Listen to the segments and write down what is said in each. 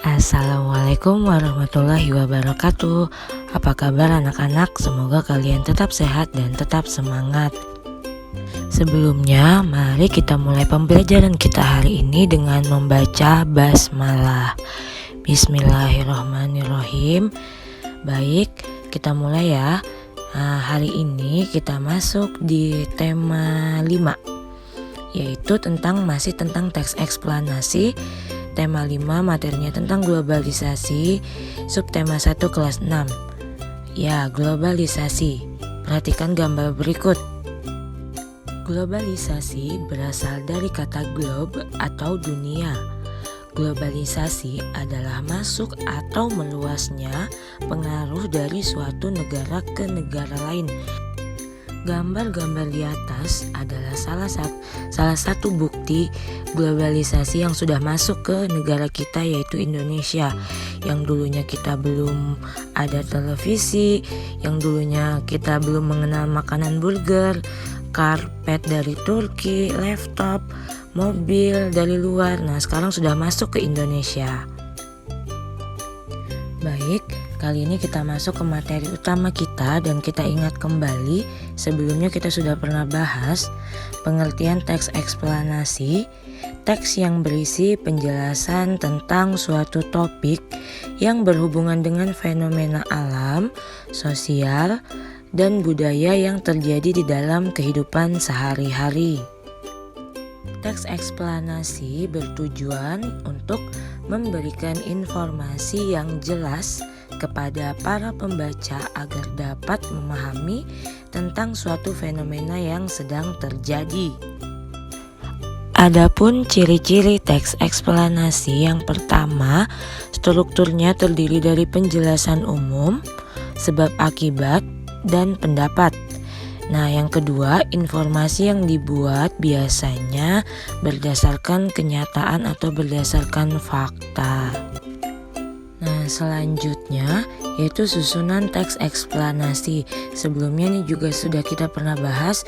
Assalamualaikum warahmatullahi wabarakatuh. Apa kabar anak-anak? Semoga kalian tetap sehat dan tetap semangat. Sebelumnya, mari kita mulai pembelajaran kita hari ini dengan membaca basmalah. Bismillahirrahmanirrahim. Baik, kita mulai ya. Hari ini kita masuk di tema 5, yaitu masih tentang teks eksplanasi. Tema 5 materinya tentang globalisasi, subtema 1 kelas 6. Ya, globalisasi. Perhatikan gambar berikut. Globalisasi berasal dari kata globe atau dunia. Globalisasi adalah masuk atau meluasnya pengaruh dari suatu negara ke negara lain. Gambar-gambar di atas adalah salah satu bukti globalisasi yang sudah masuk ke negara kita, yaitu Indonesia. Yang dulunya kita belum ada televisi, yang dulunya kita belum mengenal makanan burger, karpet dari Turki, laptop, mobil dari luar. Nah, sekarang sudah masuk ke Indonesia. Baik, kali ini kita masuk ke materi utama kita dan kita ingat kembali sebelumnya kita sudah pernah bahas pengertian teks eksplanasi, teks yang berisi penjelasan tentang suatu topik yang berhubungan dengan fenomena alam, sosial, dan budaya yang terjadi di dalam kehidupan sehari-hari. Teks eksplanasi bertujuan untuk memberikan informasi yang jelas kepada para pembaca agar dapat memahami tentang suatu fenomena yang sedang terjadi. Adapun ciri-ciri teks eksplanasi, yang pertama, strukturnya terdiri dari penjelasan umum, sebab akibat, dan pendapat. Nah, yang kedua, informasi yang dibuat biasanya berdasarkan kenyataan atau berdasarkan fakta. Nah, selanjutnya yaitu susunan teks eksplanasi. Sebelumnya ini juga sudah kita pernah bahas.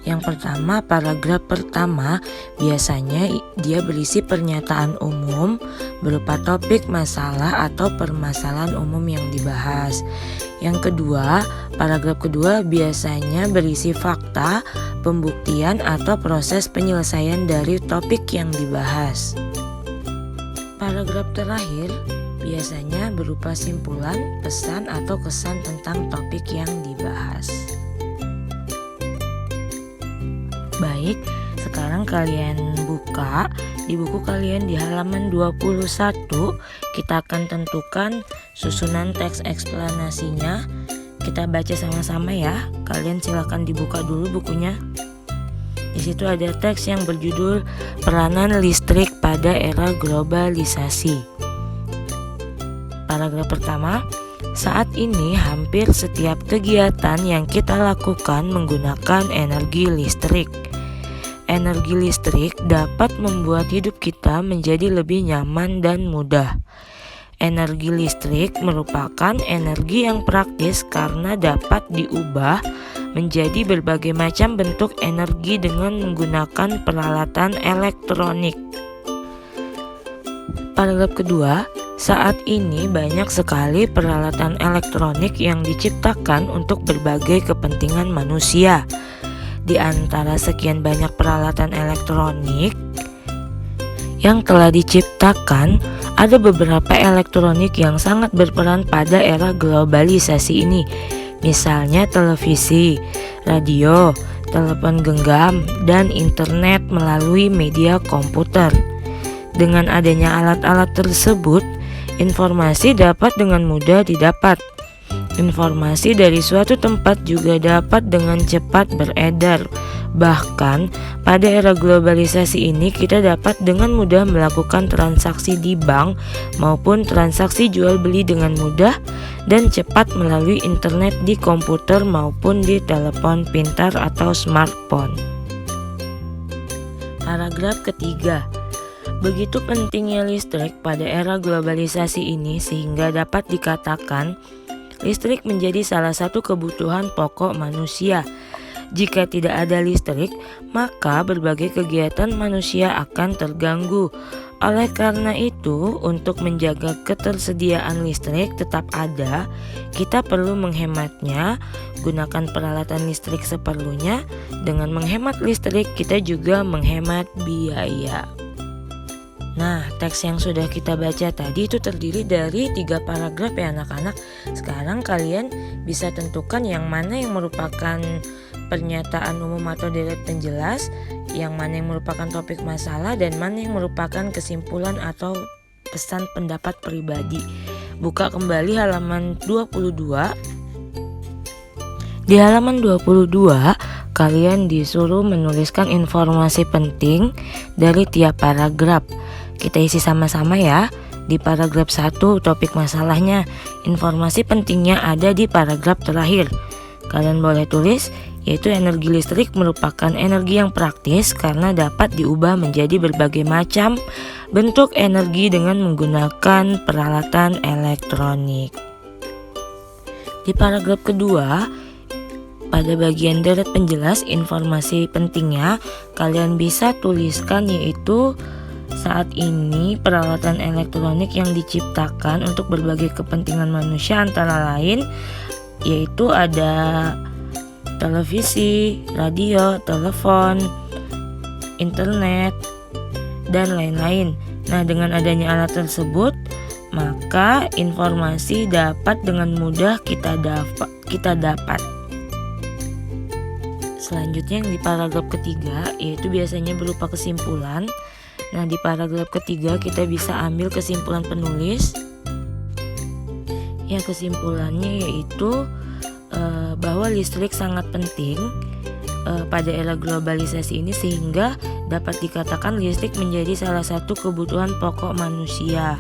Yang pertama, paragraf pertama biasanya dia berisi pernyataan umum berupa topik, masalah, atau permasalahan umum yang dibahas. Yang kedua, paragraf kedua biasanya berisi fakta, pembuktian, atau proses penyelesaian dari topik yang dibahas. Paragraf terakhir biasanya berupa simpulan, pesan, atau kesan tentang topik yang dibahas. Baik, sekarang kalian buka di buku kalian di halaman 21. Kita akan tentukan susunan teks eksplanasinya. Kita baca sama-sama ya. Kalian silakan dibuka dulu bukunya. Di situ ada teks yang berjudul Peranan Listrik pada Era Globalisasi. Paragraf pertama, saat ini hampir setiap kegiatan yang kita lakukan menggunakan energi listrik. Energi listrik dapat membuat hidup kita menjadi lebih nyaman dan mudah. Energi listrik merupakan energi yang praktis karena dapat diubah menjadi berbagai macam bentuk energi dengan menggunakan peralatan elektronik. Paragraf kedua, saat ini banyak sekali peralatan elektronik yang diciptakan untuk berbagai kepentingan manusia. Di antara sekian banyak peralatan elektronik yang telah diciptakan, ada beberapa elektronik yang sangat berperan pada era globalisasi ini. Misalnya televisi, radio, telepon genggam, dan internet melalui media komputer. Dengan adanya alat-alat tersebut, informasi dapat dengan mudah didapat. Informasi dari suatu tempat juga dapat dengan cepat beredar. Bahkan pada era globalisasi ini kita dapat dengan mudah melakukan transaksi di bank maupun transaksi jual beli dengan mudah dan cepat melalui internet di komputer maupun di telepon pintar atau smartphone. Paragraf ketiga. Begitu pentingnya listrik pada era globalisasi ini sehingga dapat dikatakan listrik menjadi salah satu kebutuhan pokok manusia. Jika tidak ada listrik, maka berbagai kegiatan manusia akan terganggu. Oleh karena itu, untuk menjaga ketersediaan listrik tetap ada, kita perlu menghematnya, gunakan peralatan listrik seperlunya. Dengan menghemat listrik, kita juga menghemat biaya. Nah, teks yang sudah kita baca tadi itu terdiri dari 3 paragraf ya anak-anak. Sekarang kalian bisa tentukan yang mana yang merupakan pernyataan umum atau deret penjelas, yang mana yang merupakan topik masalah, dan mana yang merupakan kesimpulan atau pesan pendapat pribadi. Buka kembali halaman 22. Di halaman 22, kalian disuruh menuliskan informasi penting dari tiap paragraf. Kita isi sama-sama ya. Di paragraf 1 topik masalahnya, informasi pentingnya ada di paragraf terakhir. Kalian boleh tulis, yaitu energi listrik merupakan energi yang praktis karena dapat diubah menjadi berbagai macam bentuk energi dengan menggunakan peralatan elektronik. Di paragraf kedua, pada bagian deret penjelas informasi pentingnya, kalian bisa tuliskan yaitu saat ini peralatan elektronik yang diciptakan untuk berbagai kepentingan manusia antara lain yaitu ada televisi, radio, telepon, internet, dan lain-lain. Nah, dengan adanya alat tersebut, maka informasi dapat dengan mudah kita dapat. Selanjutnya yang di paragraf ketiga yaitu biasanya berupa kesimpulan. Nah, di paragraf ketiga kita bisa ambil kesimpulan penulis. Ya, kesimpulannya yaitu bahwa listrik sangat penting pada era globalisasi ini sehingga dapat dikatakan listrik menjadi salah satu kebutuhan pokok manusia.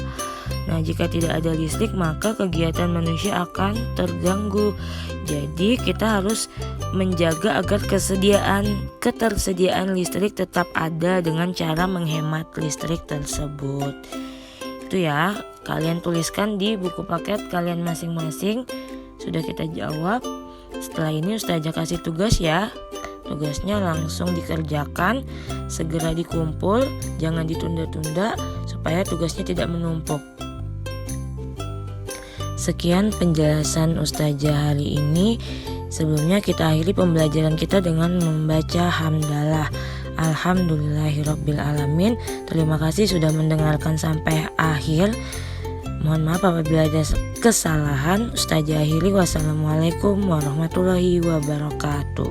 Nah, jika tidak ada listrik maka kegiatan manusia akan terganggu. Jadi kita harus menjaga agar ketersediaan listrik tetap ada dengan cara menghemat listrik tersebut. Itu ya, kalian tuliskan di buku paket kalian masing-masing. Sudah kita jawab. Setelah ini Ustazah kasih tugas ya. Tugasnya langsung dikerjakan, segera dikumpul, jangan ditunda-tunda supaya tugasnya tidak menumpuk. Sekian penjelasan Ustazah hari ini. Sebelumnya kita akhiri pembelajaran kita dengan membaca hamdalah. Alhamdulillahirabbil alamin. Terima kasih sudah mendengarkan sampai akhir. Mohon maaf apabila ada kesalahan. Ustazah akhiri. Wassalamualaikum warahmatullahi wabarakatuh.